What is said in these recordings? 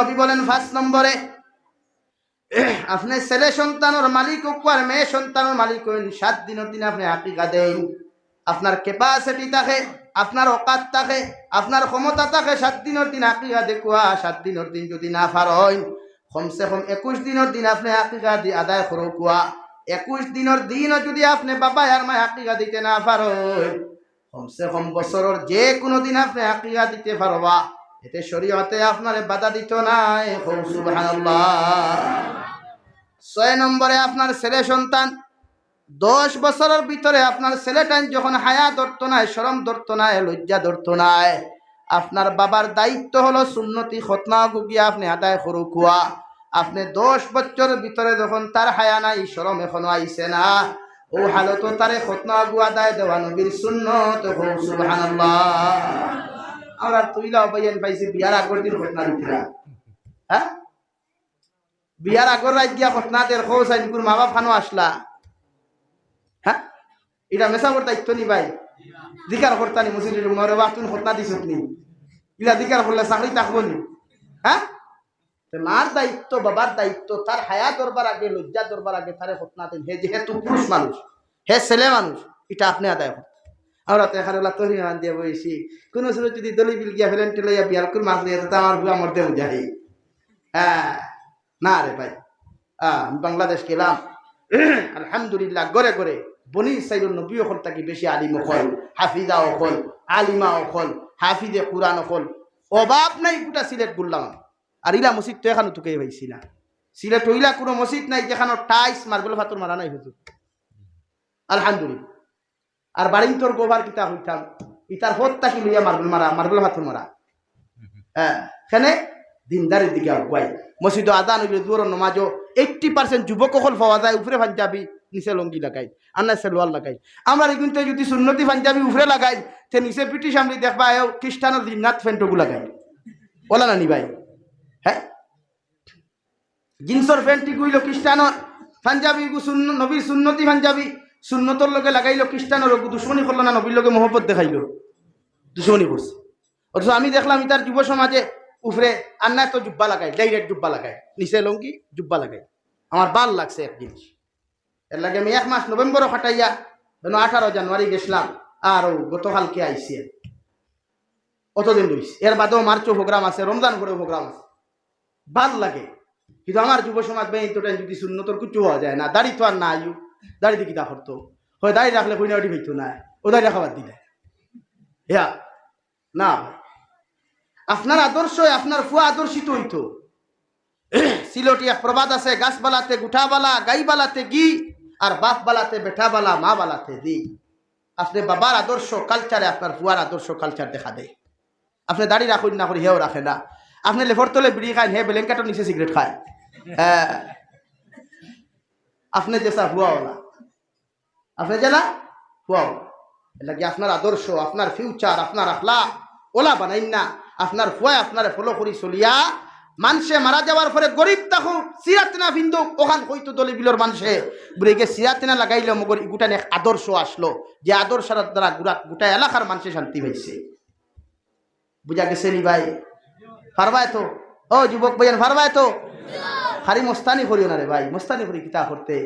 নবী বলেন 5 নম্বরে আপনি ছেলে সন্তানের মালিক হোক আর মেয়ে সন্তানের মালিক হইন 7 দিনের দিন আপনি আকিকা দেন। আপনার ক্যাপাসিটি থাকে, আপনার অকাত থাকে, আপনার ক্ষমতা থাকে 7 দিনের দিন আকিকা দেখুয়া। 7 দিনের দিন যদি না পারেন কমসে কম 21 দিনের দিন আপনি আকিকা দিয়ে আদায় করুয়া। 21 দিনের দিনও যদি আপনি বাবা আর মা আকিকা দিতে না পারেন কমসে কম বছরের যে কোনো দিন আপনি আকিকা দিতে পারবা। এতে শরীয়তে আপনার বাধা দিত নাই। সুবহানাল্লাহ। 6 নম্বরে আপনার ছেলে সন্তান 10 বছরের ভিতরে আপনার ছেলেটাই যখন হায়া ধরতো নাই, শরম ধরতো নাই, লজ্জা ধরতো নাই, আপনার বাবার দায়িত্ব হলো সুন্নতি খতনা গুগিয়া আপনি আদায় করুকুয়া। আপনি 10 বছরের ভিতরে যখন তার হায়া নাই, শরম এখনো আইছে না, ও হালত তারে খতনা গু আদায় দেওয়া নবীর সুন্নত। সুবহানাল্লাহ। আমরা তুইলা বইয়েন পাইছি বিয়ার আগর দিন খতনা দিতরা। হ্যাঁ, বিয়ার আগর রাত গিয়া খতনা দের খোঁজ আইনকুর মা বাপ খানো আসলা। হ্যাঁ, এটা মেসাবর দায়িত্ব নি ভাই, দিকার করতানি মুসলিম মরে বা তুমি খতনা দিছ নি, ইলা দিকার করলে চাকরি থাকবো নি? হ্যাঁ, মার দায়িত্ব, বাবার দায়িত্ব, তার হায়া দরবার আগে, লজ্জা দরবার আগে তারে খতনা দেন। হে যেহেতু পুরুষ মানুষ, হে ছেলে মানুষ, এটা আপনি আদায় করেন। আমরা তো এখানে তৈরি মান দিয়ে বইছি, কোনো ছিল যদি দলি বিল গিয়া ফেলেন টেলাইয়া বিয়ার করে মাছ দিয়ে তো আমার বুয়া মরতে বুঝাই। হ্যাঁ না রে ভাই, আমি বাংলাদেশ গেলাম, আলহামদুলিল্লাহ গড়ে গড়ে বনি ইসরাইলের নবী অকল তাকে বেশি আলিম অকল, হাফিজা অকল, আলিমা অকল, হাফিজে কুরআন অকল, অভাব নাই গোটা সিলেট বললাম। আর ইলা মসজিদ তো এখানে তোকে পাইছি না, সিলেট হইলা কোনো মসজিদ নাই যেখানে টাইস মার্বেল পাথর মারা নাই হুজুর, আলহামদুলিল্লাহ। আর বাড়িন তোর গোবার কিতা হইতাম ইতার হত তাকি লইয়া মার্বেল পাথর মারা। হ্যাঁ, এখানে দিনদারের দিকে আগুয়াই। মসজিদ আদান হইলে দূর নমাজও 80% যুবক সকল পাওয়া যায় উপরে পাঞ্জাবি নিচে লঙ্গি লাগাই, আর না সেলোয়ার লাগাই। আমরা কিন্তু যদি সুন্নতি পাঞ্জাবি উপরে লাগাই তে নিচে পিটি সামনে দেখবা খ্রিস্টানের জিন্নাত ফেন্টগু লাগাই, ওলা নানি ভাই। হ্যাঁ, জিন্সর প্যান্ট গুইল খ্রিস্টানর, পাঞ্জাবি নবীর সুন্নতি পাঞ্জাবি সুন্নতর লগে লাগাইলো, খ্রিস্টানের দুশ্মনী করলো না, নবীর লগে মহব্বত দেখাইলো, দুশ্মনী করছে। অথচ আমি দেখলাম ইতার যুব সমাজে উপরে আর না তো জুব্বা লাগাই, ডাইরেক্ট জুব্বা লাগাই, নিচে লঙ্গি জুব্বা লাগাই। আমার ভাল লাগছে এক জিনিস, এর লাগে আমি 1 মাস নভেম্বরও খাটাইয়া 18 জানুয়ারি গেছিলাম, আর গতকালকে আইসি, অতদিন রয়েছে। এর বাদেও মার্চও প্রোগ্রাম আছে, রমজান ঘরেও প্রোগ্রাম আছে, ভাল লাগে। কিন্তু আমার যুব সমাজ বেতটাই যদি শূন্যতর কুচু হওয়া যায় না, দাড়ি তো আর না আয়ু, দাড়ি দিকে তা করতো হয়, দাড়ি রাখলে কইনাটি হইতো না, ও দাড়ি রাখাবার দিলে হ্যাঁ না। আপনার আদর্শ আপনার ফুয়া আদর্শিত হইতো। সিলটি এক প্রবাদ আছে, গাছ বালাতে গুঠা বালা, গাই বালাতে গি, আর বাপ বালাতে বেটা বালা, মা বালাতে দি। আপনি বাবার আদর্শ কালচারে আপনার ফুয়ার আদর্শ কালচার দেখা দেয়। আপনি দাড়ি রাখুন না করে হেও রাখে না, আপনি লেফর তলে বিড়ি খায়, হে বেলেঙ্কাটোর নিচে সিগারেট খায়। হ্যাঁ, আপনি যেসা হুয়াওয়ালা, আপনি জানা হুয়াওয়ালা। এটা কি আপনার আদর্শ, আপনার ফিউচার, আপনার আখলাক ওলা বানাইন না। আপনার ফুয়া আপনার ফলো করি চলিয়া মানুষে মারা যাওয়ার পরে গরিব তাহু সিরাতনা ভিন্দু ওখান হইতো দলে বিলর মানুষে বুড়িকে সিরাতনা লাগাইলে মগর গুটান এক আদর্শ আসলো, যে আদর্শের দ্বারা গোটা এলাকার মানুষে শান্তি পাইছে। বুঝা গেছে নি ভাই? পারবাই তো ও যুবক ভাইয়ান, পারবাই তো? খালি মস্তানি করিও না রে ভাই, মস্তানি করি কিতা করতে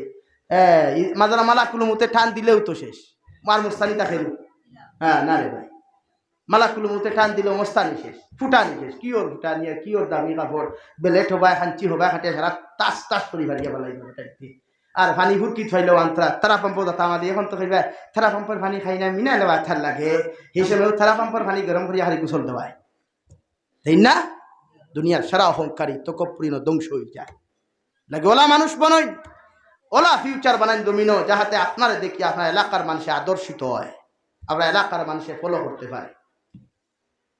মাদানা মালা কুলুমুতে টান দিলেও তো শেষ, মার মস্তানি তা খেলু। হ্যাঁ না রে ভাই, মালা কুলুমুতে টান দিলেও মস্তানি শেষ, ফুটানি শেষ। কি ওর ফুটানি আর কি ওর দামি কাপড়, বেলেট হবায় হাঞ্চি হবায় খাটিয়া সারা তাস তাস করি ভারিয়া বেলাই আর পানি হুরকি থাইলেও আন্তরা তারা পাম্প দাতা আমাদের এখন তো খাইবা থারা পাম্পের পানি খাই না মিনা নেওয়া থার লাগে, হিসেবেও থারা পাম্পের পানি গরম করিয়া হারি গুসল দেওয়ায়, তাই না? দুনিয়ার সারা অহংকারী তকপ্রিন ধ্বংস হয়ে যায়। লাগে ওলা মানুষ বনই, ওলা ফিউচার বানাই দমিনো, যাহাতে আপনারা দেখি আপনার এলাকার মানুষে আদর্শিত হয়, আমরা এলাকার মানুষে ফলো করতে পারে।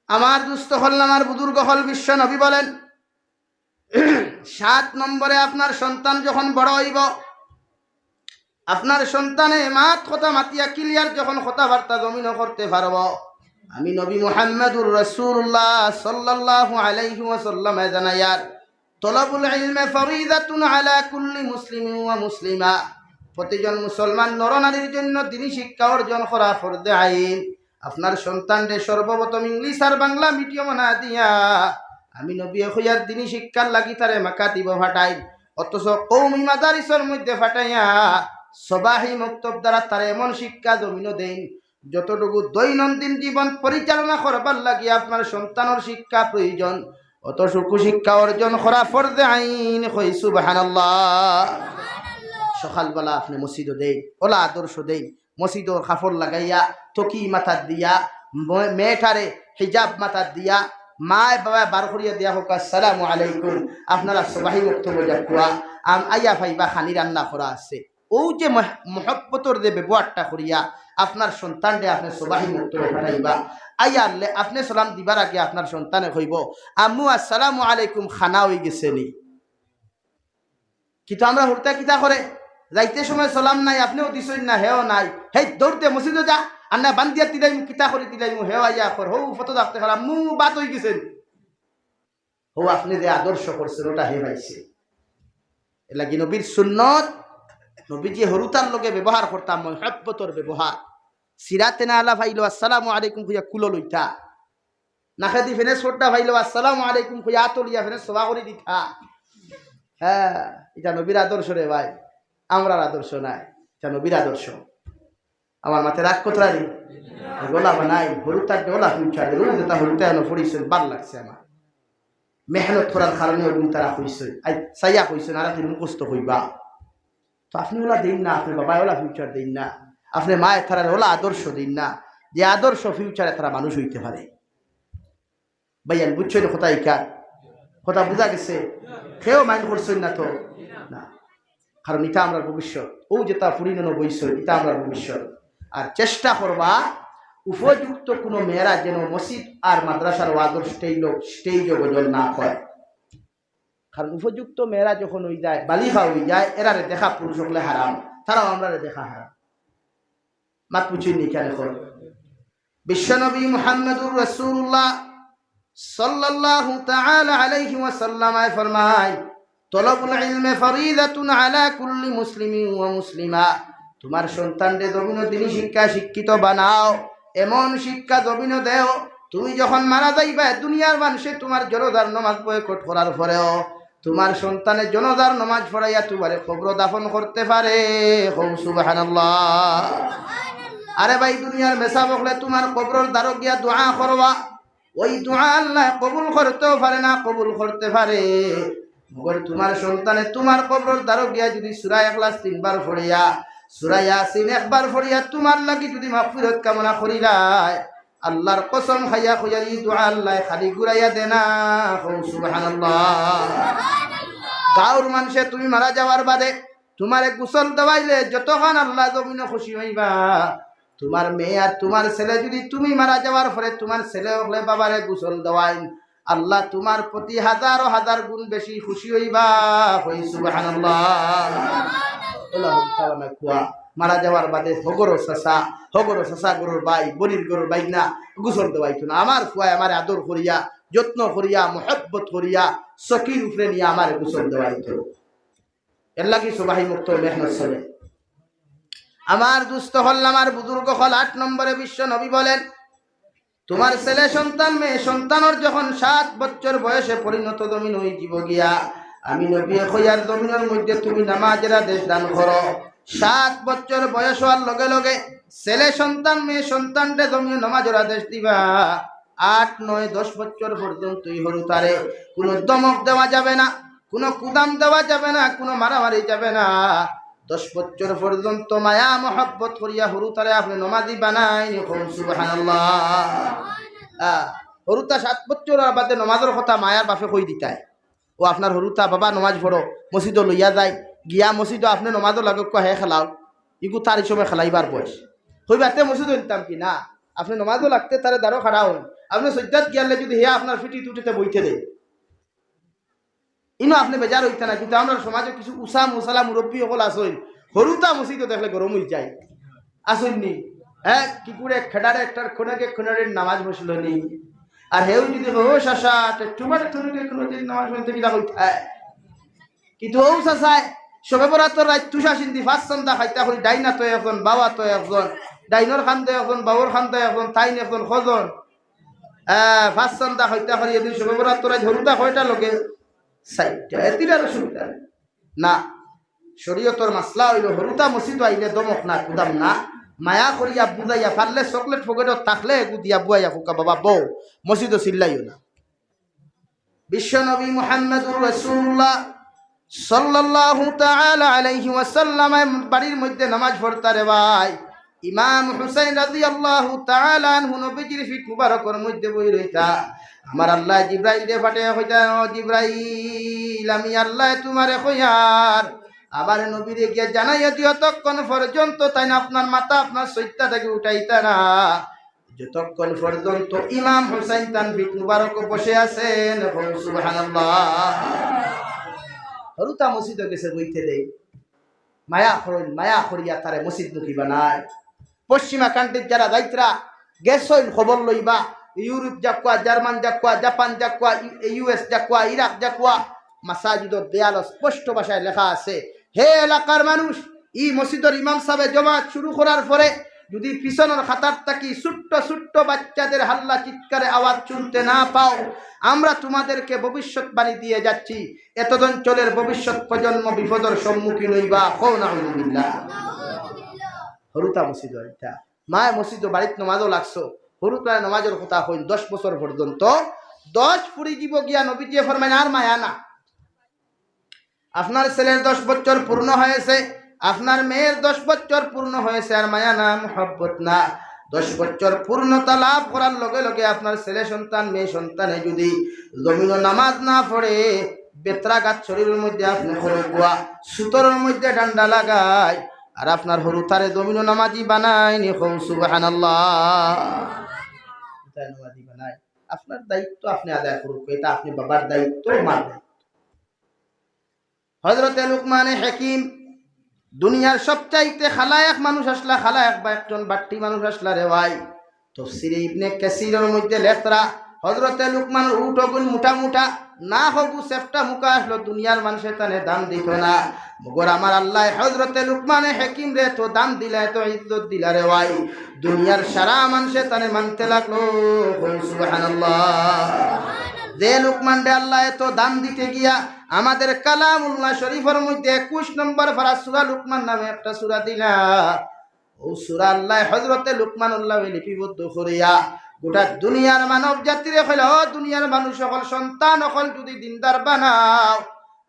আমার দুস্থ হল, আমার বুজুর্গ হল, বিশ্ব নবী বলেন 7 নম্বরে আপনার সন্তান যখন বড় হইব, আপনার সন্তানে মাত কথা মাতিয়া ক্লিয়ার যখন কথাবার্তা জমিন করতে পারব, আমি নবী মুহাম্মদুর রাসূলুল্লাহ সাল্লাল্লাহু আলাইহি ওয়াসাল্লাম জানায়ার তলবুল ইলমে ফরিদাতুন আলা কুল্লি মুসলিমিন ওয়া মুসলিমা, প্রতিজন মুসলমান নরনারীর জন্য দ্বীনি শিক্ষা অর্জন করা ফরজে আইন। আপনার সন্তানকে সর্বপ্রথম ইংলিশ আর বাংলা মিডিয়াম না দিয়া আমি নবী হইয়ার দিনই শিক্ষার লাগি তারে মাকা দিব ফাটাই, অথচ কৌমি মাদারিসের মধ্যে ফাটাইয়া সবাহি মক্তব দ্বারা তারে এমন শিক্ষা জমিনও দেন যতটুকু দৈনন্দিন জীবন পরিচালনা করবার লাগি আপনার সন্তানের শিক্ষা প্রয়োজন, অতটুকু শিক্ষা অর্জন করা ফরজে আইন। কই সুবহানাল্লাহ। সকালবেলা আপনি মসজিদ দেই, ওলা আদর্শ দেই, মসজিদর কাপড় লাগাইয়া তকি মাথার দিয়া, মেয়েটারে হিজাব মাথার দিয়া, মায় বাবা বার করিয়া দিয়া হোক আসসালামু আলাইকুম, আপনারা সবাই বক্তব্য কুয়া আইয়া ভাইবা খানি রান্না করা আছে। ও যে মহব্বতর যে ব্যবহারটা করিয়া আপনার সন্তানরে আপনি সবাই বক্তব্য পাঠাইবা, আইয়া আনলে আপনি সালাম দিবার আগে আপনার সন্তানে কইব আম্মু আসসালামু আলাইকুম, খানা হয়ে গেছে নি। কিন্তু আমরা হুরতা কিতা করে যাইতে সময় সালাম নাই, আপনিও দিছেন না, হেও নাই, হেই দৌড়তে মসজিদে যা, আর না বান্দিয়া তিলাইমু কিতা করে তিলাইমু, হেও আইয়া কর হৌ ফটো দেখতে খারাপ মু বাত হয়ে গেছেন। হো আপনি যে আদর্শ করছেন ওটা হে পাইছে। এলাকি নবীর সুন্নত, নবী যে হরুতার লগে ব্যবহার করতাম মহব্বতর ব্যবহার। সিরাতে না আলা ভাইলো আসসালামু আলাইকুম খুঁজা কুলো লইতা, নাকে দি ফেনে ছোটটা ভাইলো আসসালামু আলাইকুম খুঁজা আতলিয়া ফেনে সভা করে দিতা। হ্যাঁ, এটা নবীর আদর্শ রে ভাই, আমরার আদর্শ নাই, এটা নবীর আদর্শ। আমার মাথায় রাগ কোথায় রে গোলা বানাই হরুতার ডোলা ফিউচার রোজ যেটা হরুতা এনে পড়িছেন বার লাগছে আমার মেহনত করার কারণে ওরকম তারা হইছে সাইয়া হইছেন আর আপনি মুখস্থ হইবা। তো আপনি ওলা দিন না, আপনি বাবা ওলা ফিউচার দিন না, আপনি মায়ের তারার ওলা আদর্শ দিন না, যে আদর্শ ফিউচারে তারা মানুষ হইতে পারে। ভাইয়ান বুঝছেন কোথায় কার কথা বোঝা গেছে? কেউ মাইন্ড করছেন না তো না, কারণ এটা আমরা ভবিষ্যৎ। ও যেটা পুরিনো বইস এটা আমরা ভবিষ্যৎ। আর চেষ্টা করবা উপযুক্ত কোনো মেয়েরা যেন মসজিদ আর মাদ্রাসার আদর্শ স্টেজ গজল না হয়। কারণ উপযুক্ত মেয়েরা যখন হয়ে যায়, বালিকা হয়ে যায়, এরারে দেখা পুরুষ হলে হারাম, তারাও আমরা দেখা হারাম। মাত পুছুই নি কেন এখন বিশ্বনবী মুহাম্মদুর রাসূলুল্লাহ সাল্লাল্লাহু তাআলা আলাইহি ওয়াসাল্লাম ফরমায় তলবুল ইলমি ফরিদাতুন আলা কুল্লি মুসলিমিন ওয়া মুসলিমা। তোমার সন্তানদের জমিন দিনী শিক্ষা শিক্ষিত বানাও, এমন শিক্ষা জমিন দেও তুমি যখন মারা যাইবা দুনিয়ার মানুষে তোমার জনদার নামাজ বয়কট করার পরেও তোমার সন্তানের জনদার নামাজ পড়াইয়া তোমারে কবর দাফন করতে পারে। সুবহানাল্লাহ। আরে ভাই দুনিয়ার মেসা বকলে তোমার কবরের দ্বারো গিয়া দোয়া করবা, ওই দোয়া আল্লাহ কবুল করতেও পারে না, কবুল করতে পারে মগর তোমার সন্তানে তোমার কবরের দ্বারো গিয়া যদি সূরা ইখলাস 3 বার পড়িয়া সূরা ইয়াসিন একবার পড়িয়া তোমার লাগি যদি মাগফিরাত কামনা করিলাই, আল্লাহর কসম খাইয়া কইয়া এই দোয়া আল্লাহ খালি ঘুরাইয়া দেনা। সুবহানাল্লাহ। গাঁর মানুষে তুমি মারা যাওয়ার বাদে তোমারে গোসল দেওয়াইলে যতক্ষণ আল্লাহ জমিনে খুশি হইবা, তোমার মেয়ে আর তোমার ছেলে যদি তুমি মারা যাওয়ার পরে তোমার ছেলে হলে বাবারে গোসল দেওয়াই, আল্লাহ তোমার প্রতি হাজার হাজার গুণ বেশি খুশি হইবা। সুবহানাল্লাহ। মারা যাওয়ার বাদে হগরো চাষা গরুর বাই বনির গরুর বাই না গোসল দেওয়াইতো না, আমার ফুয়ায় আমার আদর করিয়া যত্ন করিয়া মহব্বত করিয়া চকির উপরে নিয়ে আমার গোসল দেওয়াইতো। এর লাগি সবাই মুক্ত মেহনত চলে। আমার দুস্থ হল আমার বুজুর্গ হল 8 নম্বরে বিশ্ব নবী বলেন তোমার ছেলে সন্তান মেয়ে সন্তানের যখন 7 বছর বয়সে পরিণত জমিন হয়ে জীব গিয়া আমি নবী খোয়ার জমিনের মধ্যে তুমি নামাজের আদেশ দান করো। 7 বছর বয়স হওয়ার লগে লগে ছেলে সন্তান মেয়ে সন্তানরে জমিনে নামাজের আদেশ দিবা। 8, 9, 10 বছর পর্যন্ত হরু তারে কোনো দমক দেওয়া যাবে না, কোনো কুদাম দেওয়া যাবে না, কোনো মারামারি যাবে না। 10 বছর পর্যন্ত মায়া মহব্বত করিয়া হরু তারে আপনি নমাজি বানাই। সুবহানাল্লাহ। হরুতা 7 বছর বাদে নমাজের কথা মায়ার বাপে কই দিতায়, ও আপনার হরুতা বাবা নমাজ পড়ো মসজিদে লইয়া যায় গিয়া মসজিদে আপনি নমাজও লাগে হে খেলাও, ইগু তার হিসেবে খেলাইবার বয়স হইবাতে মসজিদে নিতাম কি না, আপনি নমাজও লাগতে তারে দ্বারও খাড়া হন, আপনি সজ্জাত গিয়ালে যদি হে আপনার ফিটি টুটিতে বইতে দেয় ইনো আপনি বেজার হইতে না। কিন্তু আমরা সমাজে কিছু উষা মুসালা মুরব্বী সকল আসইন হরুতা মসজিদে দেখলে গরম হয়ে যায় আসইননি। হ্যাঁ কি করে খেডারে একটার খোনাকে খোনারের নামাজ বসল নি, আর হেউ যদি ও শাসা তোমার খোনাকে খোনাদের নামাজ বলতে কি হইতায়। কিন্তু ও শাসায় সবে বরাতর রাত তুষা সিন্ধি 5 সন্ধ্যা খাইতা করি ডাইনা তো এখন বাবা তো একজন ডাইনর খান তো এখন বাবর খান তো এখন তাইন এখন খজন ফাঁস সন্ধ্যা হইতা করি এদিন শুভরাত তোরা হরুদা কয়টা লোকে সাইটটা এতির আর অসুবিধা না। শরীয়তর মাসলা হইল হরুদা মসজিদ আইলে দমক না কুদাম না, মায়া করিয়া বুঝাইয়া পারলে চকলেট ফকেটত থাকলে এগু দিয়া বুয়াইয়া ফুকা বাবা বউ মসজিদও চিল্লাইও না। বিশ্বনবী মুহাম্মদুর রাসূলুল্লাহ সাল্লাল্লাহু তাআলা আলাইহি ওয়াসাল্লাম বাড়ির মধ্যে নামাজ পড়তারে ভাই, ইমাম হুসাইন রাদিয়াল্লাহু তাআলা আনহু নবীজির ফিট মুবারকের মধ্যে বই রইতা। আমার আল্লাহ জিব্রাইল দে ফাটে কইতা, ও জিব্রাইল আমি আল্লাহ তোমারে কইয়ার আবার নবীরে গিয়া জানাইয়া দিও ততক্ষণ পর্যন্ত তাই না আপনার মাথা আপনার সৈত্যা থেকে উঠাইতা না, যতক্ষণ পর্যন্ত ইমাম হুসাইন তান ফিট মুবারক বসে আছেন। সুবহানাল্লাহ। হরুতা মসজিদ গেছে বইতে দেই, মায়া করিয়া তারে মসজিদ মুখী বানায়। পশ্চিমা কান্ট্রির যারা যাইতরা গেছইন খবর লইবা, ইউরোপ যাকুয়া, জার্মান যাকুয়া, জাপান যাকুয়া, ইউএস যাকুয়া, ইরাক যাকুয়া, মাসাজিদর দেয়াল স্পষ্ট ভাষায় লেখা আছে, হে এলাকার মানুষ, ই মসজিদের ইমাম সাহেব জমাত শুরু করার পরে যদি পিছনের খাতার থাকি ছোট্ট ছোট্ট বাচ্চাদের হাল্লা চিৎকারে আওয়াজ শুনতে না পাও, আমরা তোমাদেরকে ভবিষ্যৎবাণী দিয়ে যাচ্ছি, এতদ অঞ্চলের ভবিষ্যৎ প্রজন্ম বিপদের সম্মুখীন হইবা। নাউযুবিল্লাহ। হরুতা মসজিদ এটা মায় মসজিদ বাড়িত নমাজও লাগছো, হরুতা নমাজের কথা হইল 10 বছর পর্যন্ত 10 পুরি জীব গিয়া নবীজি ফরমাইন আর মায়া না। আপনার ছেলের 10 বছর পূর্ণ হয়েছে, আপনার মেয়ের 10 বছর পূর্ণ হয়েছে, আর মায়া না, মুহাব্বত না। 10 বছর পূর্ণতা লাভ করার লগে লগে আপনার ছেলে সন্তান মেয়ে সন্তানে যদি জমিন নামাজ না পড়ে, বেত্রাঘাত শরীরের মধ্যে আপনি খরগুয়া সুতরের মধ্যে ডান্ডা লাগায়, আর আপনার হরুতারে জমিন নামাজি বানায় নি। সুবহানাল্লাহ। নামাজি বানায়, আপনার দায়িত্ব আপনি আদায় করুন, এটা আপনি বাবার দায়িত্ব, মার দায়িত্ব। হযরতে লুকমানে হাকিম দুনিয়ার সবচাইতে খালায়েক মানুষ আসলা, খালায়েক বা একজন বাট্টি মানুষ আসলা রে ভাই। তাফসীরে ইবনে কাসীরের মধ্যে লেখরা হযরতে লুকমানের উট অগুন মুঠা মুঠা না হবু সেফটা মুখা আসলো, দুনিয়ার মানুষে তানে দাম দিত না, মগর আমার আল্লাহ হযরতে লুকমানে হাকিম রে তো দাম দিলা, তো ইজ্জত দিলা রে ভাই, দুনিয়ার সারা মানুষে তানে মানতে লাগলো। সুবহানাল্লাহ। যে লুকমান রে আল্লাহ এত দাম দিতে গিয়া আমাদের কালামুল্লাহ শরীফের মধ্যে 21 নম্বর পারা সূরা লুকমান নামে একটা সূরা দিলা, ও সূরা আল্লাহ হযরতে লুকমানুল্লাহ লিপিবদ্ধ করিয়া গোটা দুনিয়ার মানব জাতিরে কইল, ও দুনিয়ার মানুষ সকল সন্তান সকল যদি দিনদার বানাও,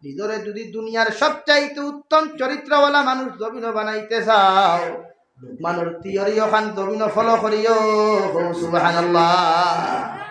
নিজরে যদি দুনিয়ার সবচাইতে উত্তম চরিত্রওয়ালা মানুষ জমিন বানাইতে চাও, লুকমানের থিওরি ওখান জমিন ফলো করিও। সুবহানাল্লাহ।